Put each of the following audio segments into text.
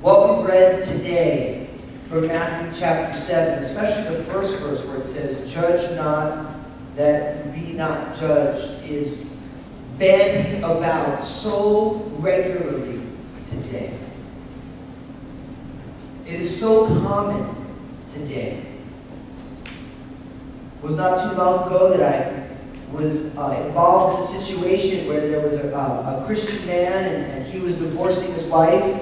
What we read today from Matthew chapter 7, especially the first verse where it says, "Judge not that you be not judged," is bandied about so regularly today. It is so common today. It was not too long ago that I was involved in a situation where there was a Christian man and he was divorcing his wife.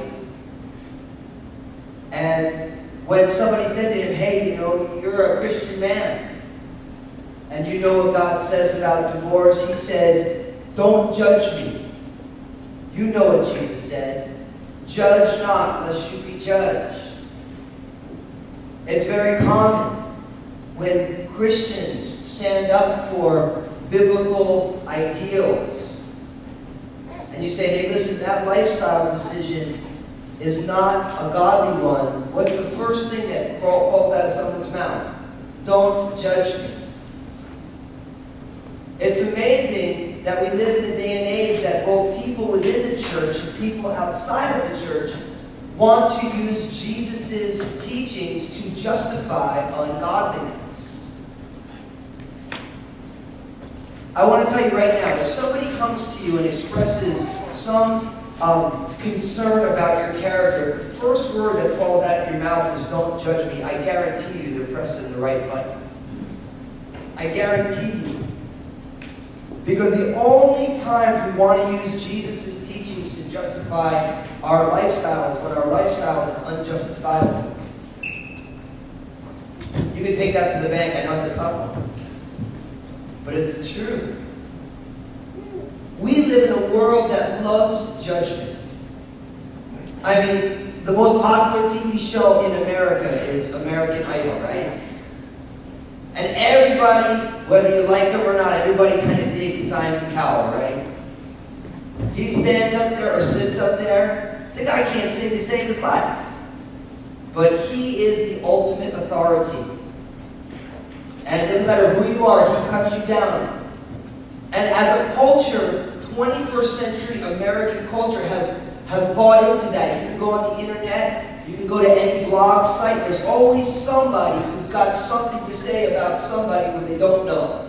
And when somebody said to him, "Hey, you know, you're a Christian man, and you know what God says about divorce," he said, "Don't judge me. You know what Jesus said. Judge not, lest you be judged." It's very common when Christians stand up for biblical ideals. And you say, "Hey, listen, that lifestyle decision is not a godly one." What's the first thing that falls out of someone's mouth? Don't judge me. It's amazing that we live in a day and age that both people within the church and people outside of the church want to use Jesus' teachings to justify ungodliness. I want to tell you right now, if somebody comes to you and expresses some concern about your character, the first word that falls out of your mouth is "don't judge me," I guarantee you they're pressing the right button. I guarantee you. Because the only times we want to use Jesus' teachings to justify our lifestyle is when our lifestyle is unjustifiable. You can take that to the bank. I know it's a tough one. But it's the truth. We live in a world that loves judgment. I mean, the most popular TV show in America is American Idol, right? And everybody, whether you like him or not, everybody kind of digs Simon Cowell, right? He stands up there or sits up there. The guy can't sing to save his life. But he is the ultimate authority. And it doesn't matter who you are, he cuts you down. And as a culture, 21st century American culture has bought into that. You can go on the internet, you can go to any blog site, there's always somebody who's got something to say about somebody who they don't know.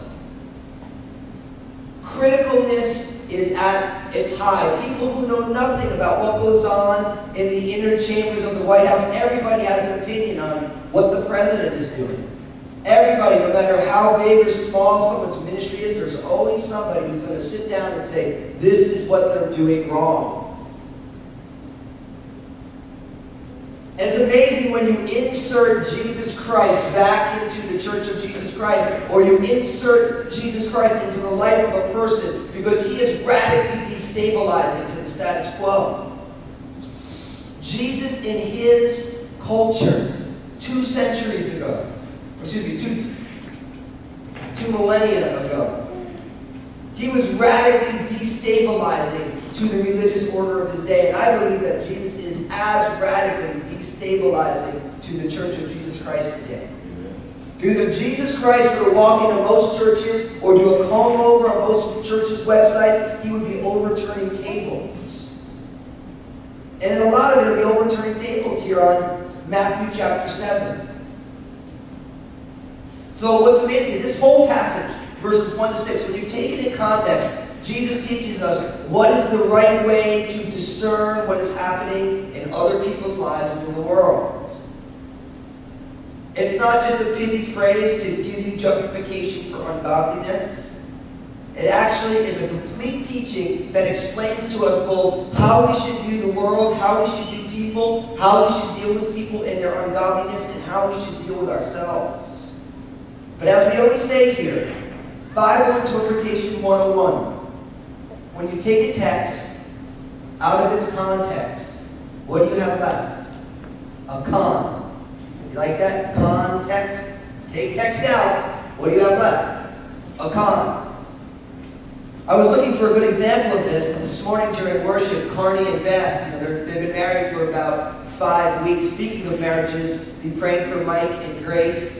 Criticalness is at its high. People who know nothing about what goes on in the inner chambers of the White House, everybody has an opinion on what the president is doing. Everybody, no matter how big or small someone's ministry is, there's always somebody who's going to sit down and say, "This is what they're doing wrong." And it's amazing when you insert Jesus Christ back into the Church of Jesus Christ, or you insert Jesus Christ into the life of a person, because he is radically destabilizing to the status quo. Jesus in his culture, 2 centuries ago, excuse me, two millennia ago, he was radically destabilizing to the religious order of his day. And I believe that Jesus is as radically destabilizing to the Church of Jesus Christ today. Because if Jesus Christ were to walk into most churches or do a comb over on most churches' websites, he would be overturning tables. And in a lot of it, he'll be overturning tables here on Matthew chapter 7. So what's amazing is this whole passage, verses 1 to 6, when you take it in context, Jesus teaches us what is the right way to discern what is happening in other people's lives and in the world. It's not just a pithy phrase to give you justification for ungodliness. It actually is a complete teaching that explains to us both how we should view the world, how we should view people, how we should deal with people in their ungodliness, and how we should deal with ourselves. But as we always say here, Bible Interpretation 101, when you take a text out of its context, what do you have left? A con. You like that? Context. Take text out. What do you have left? A con. I was looking for a good example of this morning during worship. Carney and Beth, they've been married for about 5 weeks. Speaking of marriages, be praying for Mike and Grace.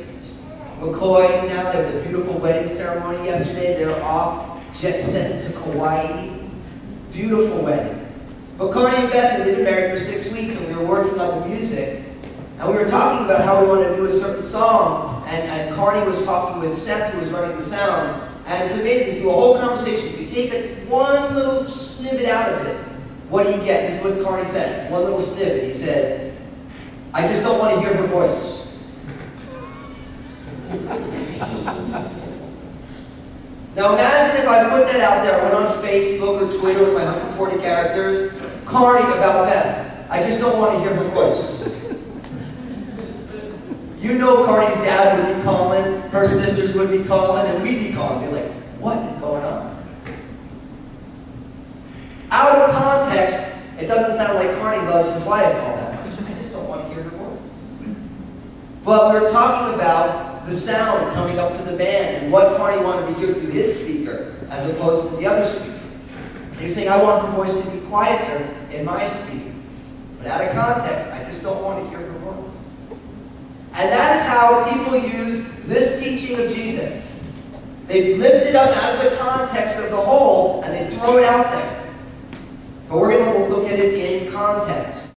McCoy, now there was a beautiful wedding ceremony yesterday. They're off, jet set to Kauai. Beautiful wedding. But Carney and Beth, they've been married for 6 weeks, and we were working on were talking about how we wanted to do a certain song, and Carney was talking with Seth, who was running the sound, and it's amazing, through a whole conversation, if you take one little snippet out of it, what do you get? This is what Carney said, one little snippet. He said, I just don't want to hear her voice. Now imagine if I put that out there, I went on Facebook or Twitter with my 140 characters, Carney about Beth. I just don't want to hear her voice. You know Carney's dad would be calling, her sisters would be calling, and we'd be calling. Be like, what is going on? Out of context, it doesn't sound like Carney loves his wife all that much. I just don't want to hear her voice. But we're talking about the sound coming up to the band and what Carney wanted to hear through his speaker as opposed to the other speaker. And he's saying, I want her voice to be quieter in my speaker. But out of context, I just don't want to hear her voice. And that is how people use this teaching of Jesus. They lift it up out of the context of the whole, and they throw it out there. But we're going to look at it in context.